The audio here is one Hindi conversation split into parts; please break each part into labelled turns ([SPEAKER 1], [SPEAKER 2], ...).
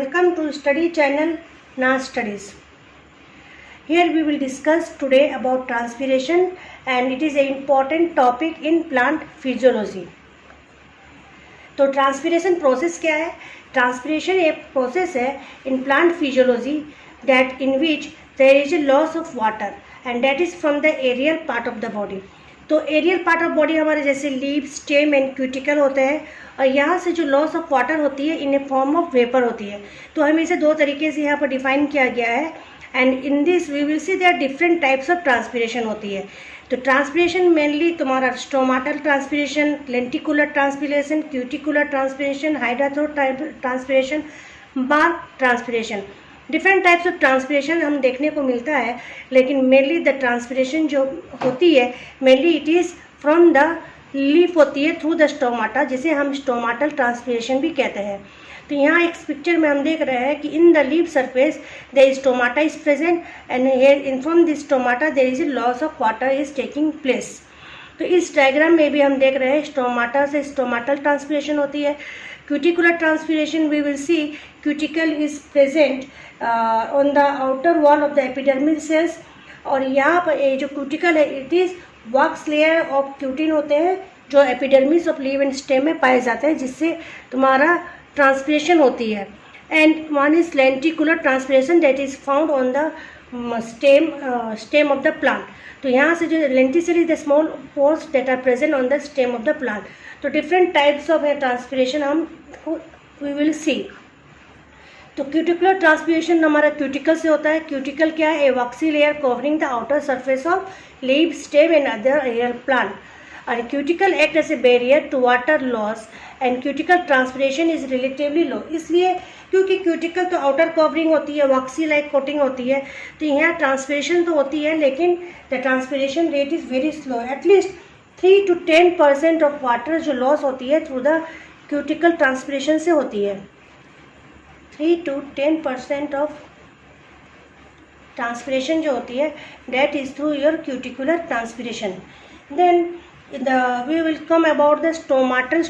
[SPEAKER 1] Welcome to study channel NAS Studies. Here we will discuss today about transpiration and it is an important topic in plant physiology. तो ट्रांसपीरेशन प्रोसेस क्या है? ट्रांसपीरेशन एक प्रोसेस है in plant physiology that in which there is a loss of water and that is from the aerial part of the body. तो एरियल पार्ट ऑफ बॉडी हमारे जैसे लीव, स्टेम एंड क्यूटिकल होते हैं और यहाँ से जो लॉस ऑफ वाटर होती है in A form of vapour होती है. तो हमें इसे दो तरीके से यहाँ पर डिफाइन किया गया है and in this we will see there different types of transpiration होती है. तो ट्रांसपीरेशन मेनली तुम्हारा stomatal transpiration, lenticular transpiration, cuticular transpiration, हाइड्राथ्रोड transpiration, bark transpiration. Different types of transpiration हम देखने को मिलता है, लेकिन मेनली द ट्रांसपीरेशन जो होती है mainly it is from the leaf होती है थ्रू द स्टोमाटा, जिसे हम स्टोमाटल ट्रांसपीरेशन भी कहते हैं. तो यहाँ एक पिक्चर में हम देख रहे हैं कि in the leaf surface the stomata is present and here in from the stomata there is a loss of water is taking place. तो इस डायग्राम में भी हम देख रहे हैं स्टोमाटा से स्टोमाटल ट्रांसपीरेशन होती है. Cuticular transpiration we will see cuticle is present on the outer wall of the epidermal cells. और यहाँ पर ये जो क्यूटिकल है it is wax layer of cutin होते हैं जो epidermis of leave and stem में पाए जाते हैं, जिससे तुम्हारा ट्रांसपीरेशन होती है. And one is lenticular transpiration that is found on the stem of the plant. तो यहाँ से जो lenticel is the small pores that are present on the stem of the plant. तो डिफरेंट टाइप्स ऑफ ट्रांसपीरेशन हम वी विल सी. तो क्यूटिकुलर ट्रांसपीरेशन हमारा क्यूटिकल से होता है. क्यूटिकल क्या है? A waxy layer covering the outer surface of leave, stem and other aerial plant. And cuticle act as a barrier to water loss and cuticle transpiration is relatively low. इसलिए क्योंकि क्यूटिकल तो आउटर कवरिंग होती है, वॉक्सी लाइक कोटिंग होती है, तो यहाँ ट्रांसपीरेशन तो होती है लेकिन the transpiration rate is very slow. At least 3 to 10% of water जो लॉस होती है थ्रू द क्यूटिकल ट्रांसपीरेशन से होती है. 3 to 10% ऑफ ट्रांसपीरेशन जो होती है that is through your cuticular transpiration. Then we will come about the stomatal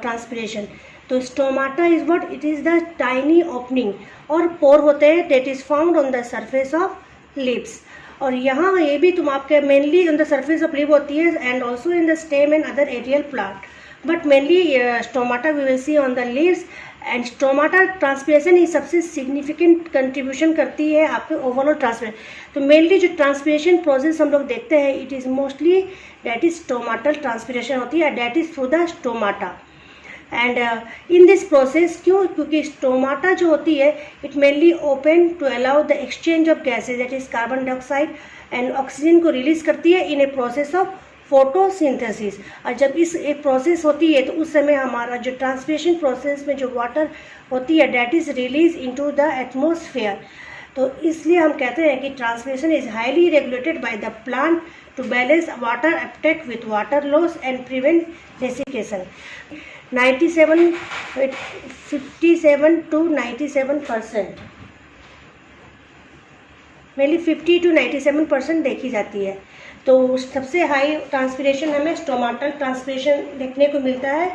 [SPEAKER 1] transpiration. तो stomata is what? It is the tiny opening और pore होते हैं that is found on the surface of leaves. और यहाँ ये भी तुम आपके mainly on the surface of leaf होती है and also in the stem and other aerial plant. But mainly stomata we will see on the leaves and stomata transpiration ही सबसे सिग्निफिकेंट कंट्रीब्यूशन करती है आपके ओवरऑल ट्रांसपीरेशन. तो मेनली जो ट्रांसपीरेशन प्रोसेस हम लोग देखते हैं it is mostly that is stomatal transpiration होती है, that is through the stomata. And in this process क्योंकि स्टोमाटा जो होती है it mainly open to allow the exchange of gases that is carbon dioxide and oxygen को रिलीज करती है in a process of photosynthesis. और जब इस एक प्रोसेस होती है तो उस समय हमारा जो ट्रांसपीरेशन प्रोसेस में जो वाटर होती है that is release into the atmosphere. तो इसलिए हम कहते हैं कि transpiration is highly regulated by the plant to balance water uptake with water loss and prevent desiccation. 57 to 97% mainly 50 to 97% देखी जाती है. तो सबसे हाई ट्रांसपीरेशन हमें स्टोमाटल ट्रांसपीरेशन देखने को मिलता है.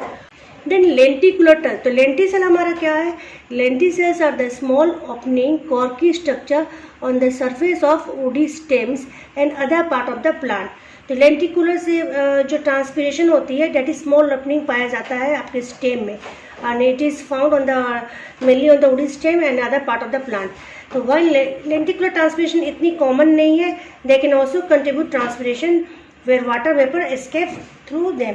[SPEAKER 1] Then lenticular. तो लेंटिसल हमारा क्या है? Lenticels are the small opening corky structure on the surface of woody stems and other part of the plant. तो लेंटिकुलर से जो ट्रांसपीरेशन होती है दैट इज स्मॉल ओपनिंग पाया जाता है आपके स्टेम में and it is found on the mainly on the woody stem and other part of the plant. तो वाइल लेंटिकुलर ट्रांसपीरेशन इतनी कॉमन नहीं है, they can also contribute transpiration where water vapour escape through them.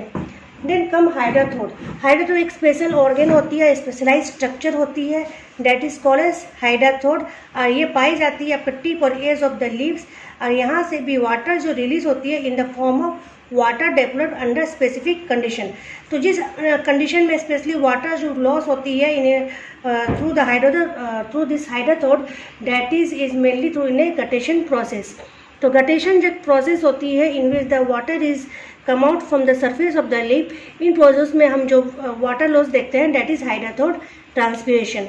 [SPEAKER 1] Then come हाइड्राथ्रोड. हाइड्राथ्रोड एक स्पेशल ऑर्गन होती है, स्पेशलाइज स्ट्रक्चर होती है दैट इज कॉल्ड एज हाइड्राथ्रोड. और ये पाई जाती है आपका टिप और एज ऑफ द लीव्स. और यहाँ से भी वाटर जो रिलीज होती है in the form of water developed under specific condition. तो जिस कंडीशन में स्पेशली वाटर जो लॉस होती है इन थ्रू दिस हाइड्राथ्रोड that is mainly through in a guttation process. तो गटेशन जो प्रोसेस होती है in which the water is come out from the surface of the leaf, in process में हम जो वाटर लॉस देखते हैं दैट इज हाइड्राथ्रोड transpiration.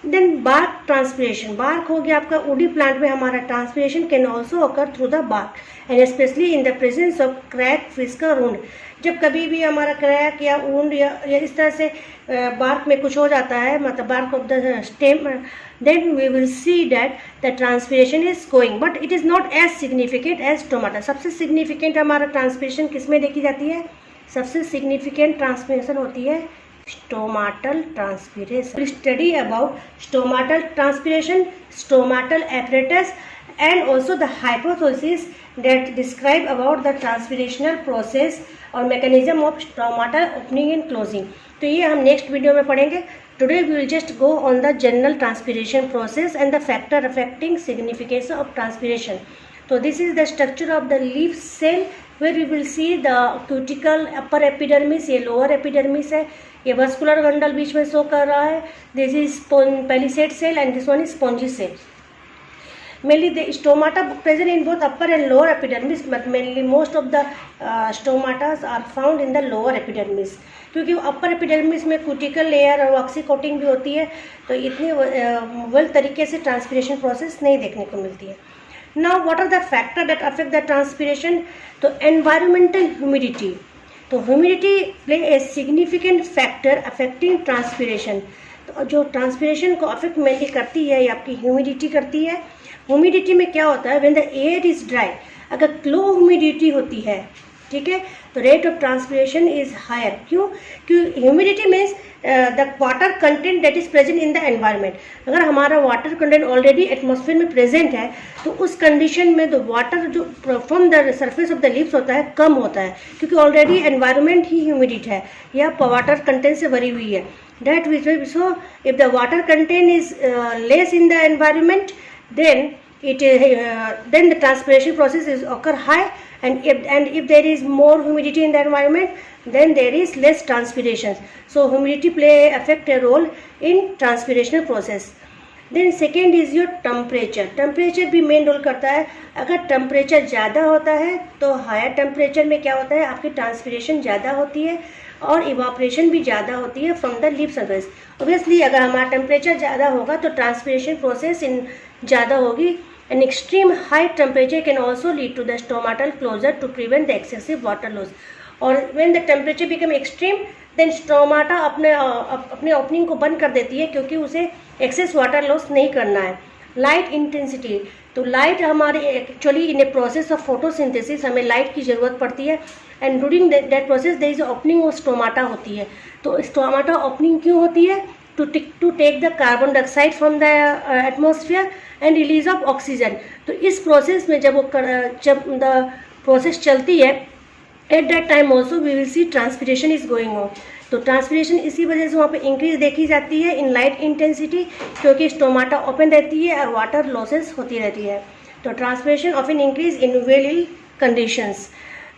[SPEAKER 1] Then bark transpiration. Bark हो गया आपका वुडी प्लांट में हमारा transpiration can also occur through the bark and specially in the presence of crack, फिस्कर, wound. जब कभी भी हमारा क्रैक या वुंड या इस तरह से बार्क में कुछ हो जाता है, मतलब bark of the stem, then we will see that the transpiration is going, but it is not as significant as stomata. सबसे significant हमारा transpiration किस में देखी जाती है? सबसे significant transpiration होती है stomatal transpiration. We will study about stomatal transpiration, stomatal apparatus, and also the hypothesis that describe about the transpirational process और mechanism of stomatal opening and closing. तो ये हम नेक्स्ट वीडियो में पढ़ेंगे. Today we will just go on the general transpiration process and the factor affecting significance of transpiration. So this is the structure of the leaf cell where we will see the cuticle, upper epidermis, ये lower epidermis है, ये vascular bundle बीच में शो कर रहा है. This is palisade cell and this one is spongy cell. Mainly the stomata present in both upper and lower epidermis, but mainly most of the stomata are found in the lower epidermis. क्योंकि अपर एपिडर्मिस में क्यूटिकल लेयर और ऑक्सी कोटिंग भी होती है, तो इतनी वेल तरीके से ट्रांसपिरेशन प्रोसेस नहीं देखने को मिलती है. Now what are the factor that affect the transpiration? तो एनवायरमेंटल ह्यूमिडिटी. तो humidity play a significant factor affecting transpiration. तो जो ट्रांसपिरेशन को अफेक्ट मेनली करती है ये आपकी ह्यूमिडिटी करती है. ह्यूमिडिटी में क्या होता है? When the air is dry, अगर लो ह्यूमिडिटी होती है, ठीक है, तो rate of transpiration is higher. क्यों? क्योंकि humidity means the water content that is present in the environment. अगर हमारा वाटर कंटेंट ऑलरेडी एटमॉस्फेयर में प्रेजेंट है तो उस कंडीशन में द वाटर जो from the surface of the leaves होता है कम होता है, क्योंकि ऑलरेडी एनवायरनमेंट ही ह्यूमिडिट है या वाटर कंटेंट से भरी हुई है. That which so if the water content is less in the environment then the transpiration process is occur high, and if there is more humidity in the environment then there is less transpirations. So humidity affect a role in transpirational process. Then second is your temperature. Temperature भी मेन रोल करता है. अगर टेम्परेचर ज़्यादा होता है तो हायर टेम्परेचर में क्या होता है? आपकी ट्रांसपिरेशन ज़्यादा होती है और इवापोरेशन भी ज़्यादा होती है from the leaf surface. Obviously अगर हमारा टेम्परेचर ज़्यादा होगा तो ट्रांसपिरेशन प्रोसेस ज़्यादा होगी. An extreme high temperature can also lead to the stomatal closure to prevent the excessive water loss. और when the temperature become extreme then stomata अपने ओपनिंग को बंद कर देती है, क्योंकि उसे एक्सेस वाटर लॉस नहीं करना है. Light intensity. तो लाइट हमारे actually in a process of photosynthesis हमें लाइट की ज़रूरत पड़ती है, and during that process there is opening of stomata होती है. तो स्टोमाटा ओपनिंग क्यों होती है? to take the carbon dioxide from the atmosphere and release of oxygen. तो इस प्रोसेस में जब द प्रोसेस चलती है at that time also we will see transpiration is going on. तो ट्रांसपिरेशन इसी वजह से वहाँ पे इंक्रीज देखी जाती है इन लाइट इंटेंसिटी, क्योंकि स्टोमाटा ओपन रहती है और वाटर लॉसेस होती रहती है. तो transpiration often increase in well conditions.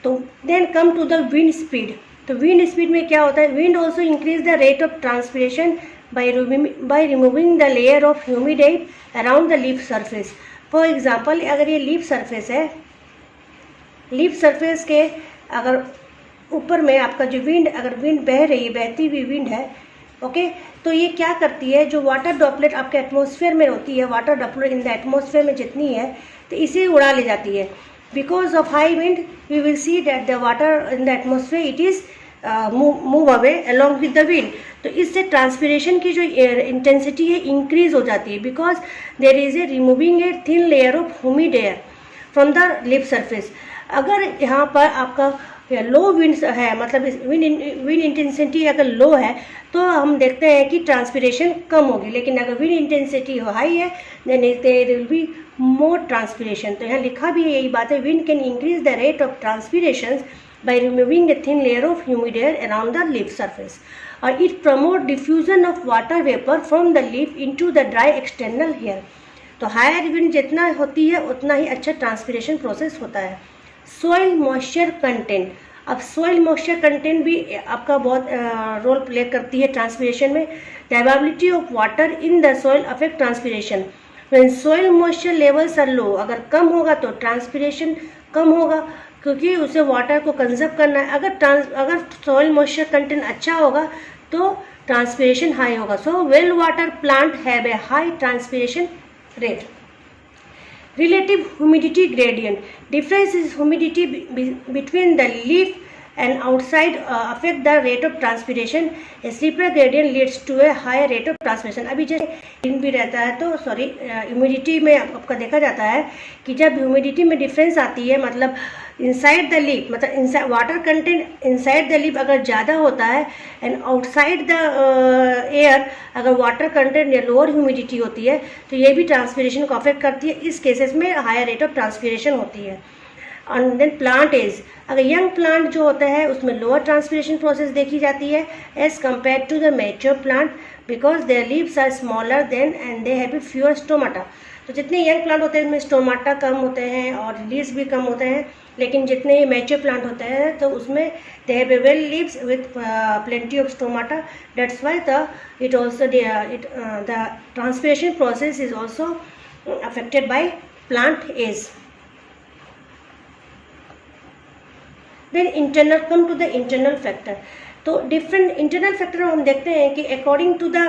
[SPEAKER 1] तो then come to the wind speed. तो विंड स्पीड में क्या होता है? Wind also increase the rate of transpiration by removing the layer of humidity around the leaf surface. For example, अगर ये लीफ सरफेस है, लीफ सरफेस के अगर ऊपर में आपका जो विंड, अगर विंड बह रही है, बहती हुई विंड है, ओके, तो ये क्या करती है? जो वाटर ड्रॉपलेट आपके एटमॉस्फेयर में होती है, water droplet in the atmosphere में जितनी है तो इसे उड़ा ले जाती है. Because of high wind we will see that the water in the atmosphere it is move away along with the wind. तो इससे ट्रांसपिरेशन की जो इंटेंसिटी है इंक्रीज हो जाती है, because there is a removing a thin layer of humid air from the leaf surface. अगर यहाँ पर आपका लो विंड है, मतलब विंड इंटेंसिटी अगर लो है तो हम देखते हैं कि ट्रांसपिरेशन कम होगी, लेकिन अगर विंड इंटेंसिटी हाई है then there will be more transpiration. तो यहाँ लिखा भी है यही बात है, wind can increase the rate of transpiration by removing a thin layer of humid air around the leaf surface. It promotes diffusion of water vapor from the leaf into the dry external hair. तो हायर विंड जितना होती है उतना ही अच्छा ट्रांसपिरेशन प्रोसेस होता है. Soil moisture content. अब सॉइल मॉइस्चर कंटेंट भी आपका बहुत रोल प्ले करती है ट्रांसपिरेशन में. The availability of water in the soil affect transpiration. When soil moisture levels are low, अगर कम होगा तो ट्रांसपिरेशन कम होगा, क्योंकि उसे वाटर को कंजर्व करना है. अगर सॉइल मॉइस्चर कंटेंट अच्छा होगा तो ट्रांसपिरेशन हाई होगा. So well water plant have a high transpiration rate. Relative humidity gradient. Difference is humidity between the leaf and outside affect the rate of transpiration. A steeper gradient leads to a higher rate of transpiration. अभी जैसे दिन भी रहता है तो ह्यूमिडिटी में आपका देखा जाता है कि जब ह्यूमिडिटी में डिफरेंस आती है, मतलब इनसाइड द लीफ, मतलब inside water content inside the leaf अगर ज़्यादा होता है एंड आउटसाइड द एयर अगर वाटर कंटेंट या लोअर ह्यूमिडिटी होती है तो ये भी ट्रांसपीरेशन को अफेक्ट करती है. इस केसेस में हायर रेट ऑफ ट्रांसपीरेशन होती है. एंड देन प्लांट एज, अगर यंग प्लांट जो होता है उसमें लोअर ट्रांसपीरेशन प्रोसेस देखी जाती है as compare to the mature plant because their leaves are smaller than and they have fewer stomata. तो जितने यंग प्लांट होते हैं उनमें स्टोमाटा कम होते हैं और लीव्स भी कम होते हैं, लेकिन जितने मैच्योर प्लांट होते हैं तो उसमें they have well leaves with plenty of stomata. That's why the transpiration process is also affected by plant age. Then internal, come to the internal factor. तो डिफरेंट इंटरनल फैक्टर हम देखते हैं कि according to the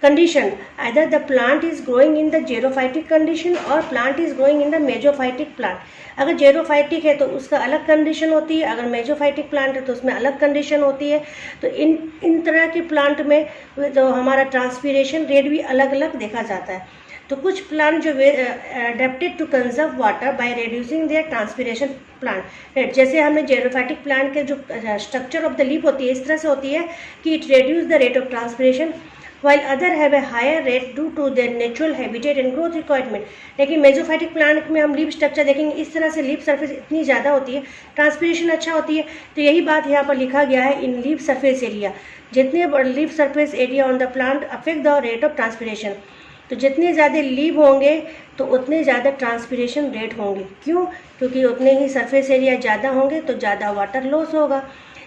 [SPEAKER 1] condition either the plant is growing in the xerophytic condition और plant is growing in the mesophytic plant. अगर जेरोफाइटिक है तो उसका अलग कंडीशन होती है, अगर मेजोफाइटिक प्लांट है तो उसमें अलग कंडीशन होती है. तो इन तरह के प्लांट में तो हमारा ट्रांसपीरेशन रेट भी अलग अलग देखा जाता है. तो कुछ प्लांट जो adapted to conserve water by reducing their transpiration plant, जैसे हमने जेरोफाइटिक प्लांट के जो स्ट्रक्चर ऑफ द लीफ होती है इस तरह से होती है कि it reduce the rate of transpiration while other have a higher rate due to their natural habitat and growth requirement. लेकिन मेजोफाइटिक प्लांट में हम लीफ स्ट्रक्चर देखेंगे इस तरह से लीफ सरफेस इतनी ज़्यादा होती है, ट्रांसपीरेशन अच्छा होती है. तो यही बात यहाँ पर लिखा गया है इन लीफ सरफेस एरिया. जितने leaf surface area on the plant affect the rate of transpiration. तो जितने ज़्यादा लीव होंगे तो उतने ज़्यादा ट्रांसपीरेशन रेट होंगे. क्यों? क्योंकि उतने ही सरफेस एरिया ज़्यादा होंगे तो ज़्यादा वाटर लॉस होगा.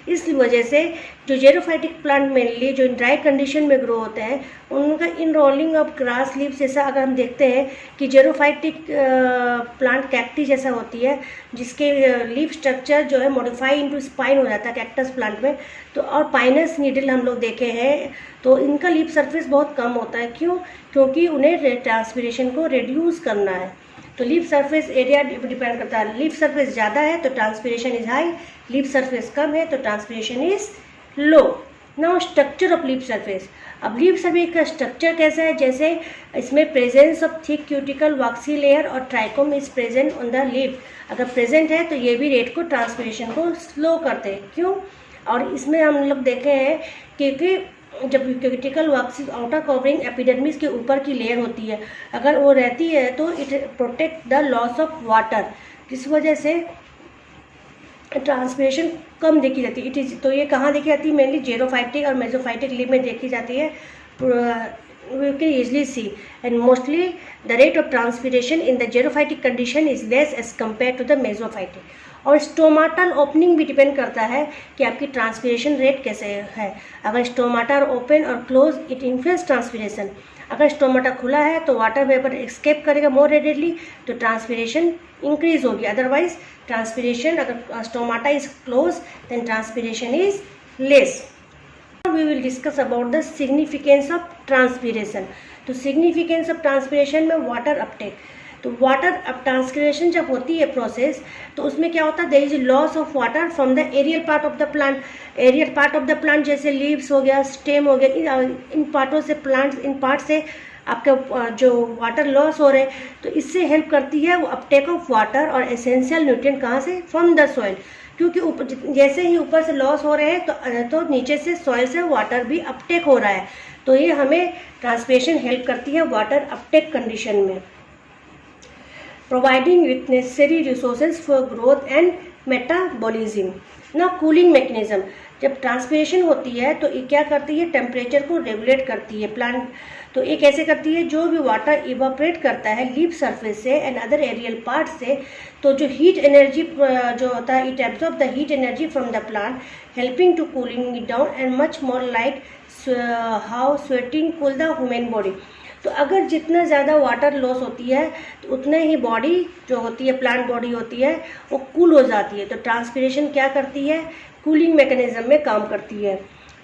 [SPEAKER 1] इस वजह से जो जेरोफाइटिक प्लांट मेनली जो ड्राई कंडीशन में ग्रो होते हैं उनका इनरोलिंग ऑफ ग्रास लीव्स जैसा अगर हम देखते हैं कि जेरोफाइटिक प्लांट कैक्टी जैसा होती है जिसके लीफ स्ट्रक्चर जो है मॉडिफाई इनटू स्पाइन हो जाता है कैक्टस प्लांट में. तो और पाइनस नीडल हम लोग देखे हैं तो इनका लीफ सरफेस बहुत कम होता है. क्यों? क्योंकि उन्हें ट्रांसपीरेशन को रिड्यूस करना है. तो लीफ सरफेस एरिया डिपेंड करता है. लीफ सरफेस ज़्यादा है तो transpiration is high, leaf surface कम है तो transpiration is low. Now structure of leaf surface. अब लीफ सरफेस का स्ट्रक्चर कैसा है? जैसे इसमें presence of thick cuticle waxy layer और trichome is present on the leaf. अगर प्रेजेंट है तो ये भी रेट को ट्रांसपीरेशन को स्लो करते हैं. क्यों? और इसमें हम लोग देखे हैं क्योंकि जब क्यूटिकल वैक्सी आउटर कवरिंग एपिडर्मिस के ऊपर की लेयर होती है अगर वो रहती है तो it protect the loss of water, जिस वजह से ट्रांसपीरेशन कम देखी जाती है. इट इज तो ये कहाँ देखी जाती है? मेनली जेरोफाइटिक और मेसोफाइटिक लीफ में देखी जाती है. We can easily see and mostly the rate of transpiration in the gerophytic condition is less as compared to the mesophytic. और स्टोमाटल ओपनिंग भी डिपेंड करता है कि आपकी ट्रांसपीरेशन रेट कैसे है. अगर स्टोमाटा ओपन और क्लोज इट इन्फ्लुएंस ट्रांसपीरेशन. अगर स्टोमाटा खुला है तो वाटर वेपर एस्केप करेगा मोर रेडिडली तो ट्रांसपीरेशन इंक्रीज होगी. अदरवाइज ट्रांसपीरेशन अगर stomata is close then transpiration is less. We will discuss about the significance of transpiration. तो significance of transpiration में water uptake. तो वाटर अब ट्रांसपीरेशन जब होती है प्रोसेस तो उसमें क्या होता है? There is loss of water from the aerial part of the plant. Aerial part of the plant जैसे लीव्स हो गया, स्टेम हो गया, इन पार्टों से प्लांट इन पार्ट से आपके जो वाटर लॉस हो रहे हैं तो इससे हेल्प करती है वो अपटेक ऑफ वाटर और एसेंशियल न्यूट्रिएंट कहाँ से? From the soil. क्योंकि जैसे ही ऊपर से लॉस हो रहे हैं तो नीचे से सॉइल से वाटर भी अपटेक हो रहा है. तो ये हमें ट्रांसपीरेशन हेल्प करती है वाटर अपटेक कंडीशन में. Providing with necessary resources for growth and metabolism. ना कूलिंग मैकेनिज्म. जब ट्रांसपीरेशन होती है तो ये क्या करती है? टेम्परेचर को रेगुलेट करती है प्लांट. तो ये कैसे करती है? जो भी वाटर इवापोरेट करता है लीफ सरफेस से एंड अदर एरियल पार्ट से तो जो हीट एनर्जी जो होता है it absorb the heat energy from the plant helping to cooling it down and much more like how sweating cool the human body. तो अगर जितना ज़्यादा वाटर लॉस होती है तो उतना ही बॉडी जो होती है प्लांट बॉडी होती है वो कूल हो जाती है. तो ट्रांसपीरेशन क्या करती है? कूलिंग मैकेनिज्म में काम करती है.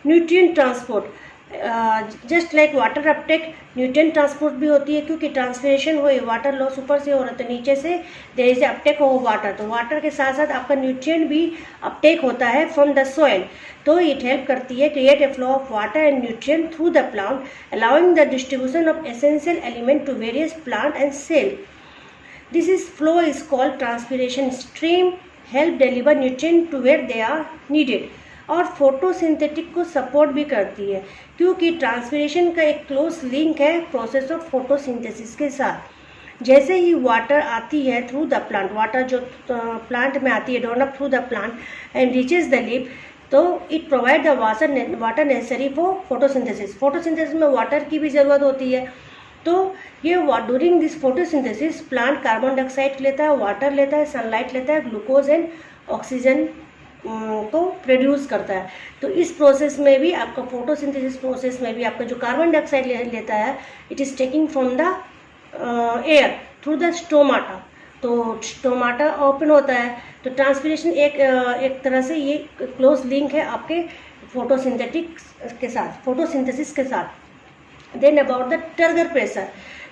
[SPEAKER 1] Nutrient transport. Just like water Uptake nutrient transport भी होती है, क्योंकि ट्रांसपिरेशन हो वाटर लॉस ऊपर से हो रहा है तो नीचे से देयर इज अपटेक हो वाटर, तो वाटर के साथ साथ आपका न्यूट्रिएंट भी अपटेक होता है फ्रॉम द सॉइल। तो इट हेल्प करती है create a flow of water and nutrient through the plant, allowing the distribution of essential element to various plant and cell. This is flow is called transpiration stream, help deliver nutrient to where they are needed. और फोटोसिंथेटिक को सपोर्ट भी करती है, क्योंकि ट्रांसपिरेशन का एक क्लोज लिंक है प्रोसेस ऑफ फोटोसिंथेसिस के साथ। जैसे ही वाटर आती है थ्रू द प्लांट, वाटर जो प्लांट में आती है drawn up through the plant and reaches the leaf, तो it provide the water necessary for photosynthesis. Photosynthesis में वाटर की भी ज़रूरत होती है, तो ये during this photosynthesis plant carbon dioxide लेता है, वाटर लेता है, सनलाइट लेता है, ग्लूकोज एंड ऑक्सीजन को प्रोड्यूस करता है। तो इस प्रोसेस में भी आपका फोटोसिंथेसिस प्रोसेस में भी आपका जो कार्बन डाइऑक्साइड लेता है, it is taking from the air through the stomata. तो स्टोमाटा ओपन होता है, तो ट्रांसपिरेशन एक तरह से ये क्लोज लिंक है आपके फोटोसिंथेटिक के साथ, फोटोसिंथेसिस के साथ। Then about the turgor pressure,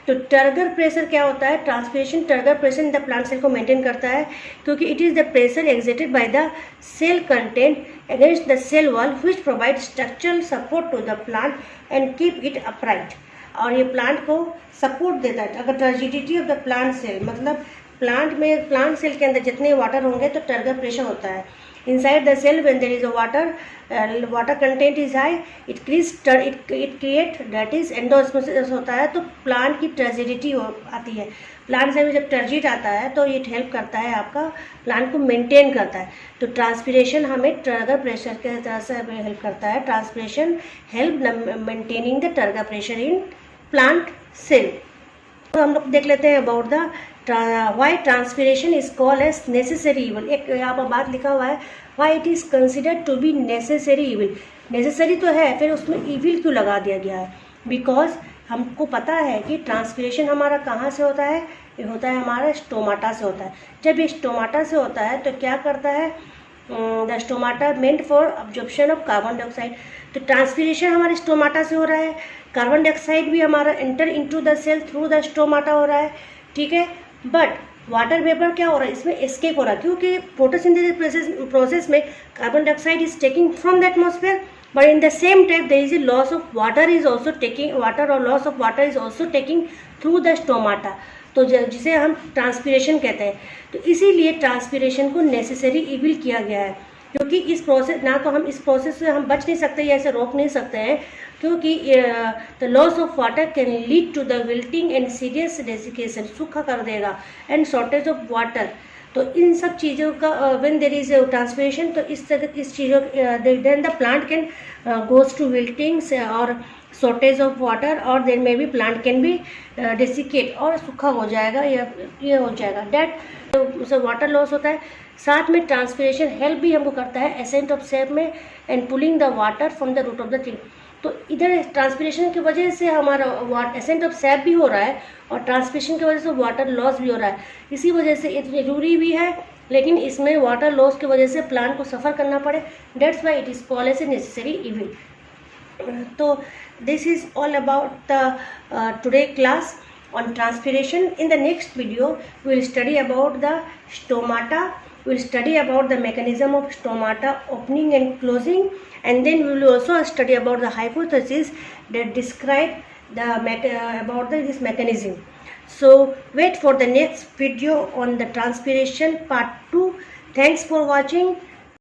[SPEAKER 1] तो टर्गर प्रेशर क्या होता है? Transpiration turgor pressure in the plant cell को मेंटेन करता है, क्योंकि it is the pressure exerted by the cell content against the cell wall which provide structural support to the plant and keep it upright. और ये प्लांट को सपोर्ट देता है। अगर turgidity of the plant cell, मतलब प्लांट सेल के अंदर जितने वाटर होंगे तो टर्गर प्रेशर होता है। Inside the cell, when there is a water content is high, it create that is endosmosis होता है, तो प्लांट की टर्जिडिटी आती है। प्लांट से में जब टर्जिट आता है तो ये हेल्प करता है, आपका प्लांट को मेंटेन करता है। तो ट्रांसपिरेशन हमें टर्गर प्रेशर के तरह से हेल्प करता है। Transpiration help maintaining the turgor pressure in plant cell. तो हम लोग देख लेते हैं about the why transpiration is called as necessary evil. एक यहाँ पर बात लिखा हुआ है, why it is considered to be necessary evil. Necessary तो है, फिर उसमें इविल क्यों लगा दिया गया है? बिकॉज हमको पता है कि ट्रांसपिरेशन हमारा कहाँ से होता है? ये होता है हमारा स्टोमाटा से होता है। जब ये स्टोमाटा से होता है तो क्या करता है? The stomata meant for absorption of carbon dioxide. तो ट्रांसपिरेशन हमारे स्टोमाटा से हो रहा है, कार्बन डाइऑक्साइड भी हमारा enter into the cell through the stomata हो रहा है, ठीक है। बट वाटर वेपर क्या हो रहा है? इसमें एस्केप हो रहा है, क्योंकि फोटोसिंथेसिस प्रोसेस में carbon dioxide is taking from the atmosphere, but in the same time there is a loss of water is also taking water or loss of water is also taking through the stomata। तो जिसे हम ट्रांसपिरेशन कहते हैं। तो इसीलिए ट्रांसपिरेशन को नेसेसरी इविल किया गया है, क्योंकि इस प्रोसेस ना तो हम इस प्रोसेस से हम बच नहीं सकते या ऐसे रोक नहीं सकते हैं, क्योंकि the loss of water can lead to the wilting and serious desiccation, सूखा कर देगा, एंड शॉर्टेज ऑफ वाटर। तो इन सब चीज़ों का व्हेन देयर इज ट्रांसपिरेशन, तो इस चीज़ों then the plant can goes to wiltings और शॉर्टेज ऑफ वाटर, और then may be plant can be desiccate, और सूखा हो जाएगा या ये हो जाएगा डेट, तो उसे वाटर लॉस होता है। साथ में ट्रांसपिरेशन हेल्प भी हमको करता है एसेंट ऑफ सेप में and pulling the water from the root of the tree. तो इधर ट्रांसपिरेशन की वजह से हमारा एसेंट ऑफ सेप भी हो रहा है, और ट्रांसपिरेशन की वजह से वाटर लॉस भी हो रहा है। इसी वजह से ये ज़रूरी भी है, लेकिन इसमें वाटर लॉस की वजह से प्लांट को सफ़र करना पड़े, that's why it is called as a necessary evil. तो this is all about the today class on transpiration. In the next video we will study about the stomata, we will study about the mechanism of stomata opening and closing, and then we will also study about the hypothesis that describe the about this mechanism. So wait for the next video on the transpiration part 2. Thanks for watching.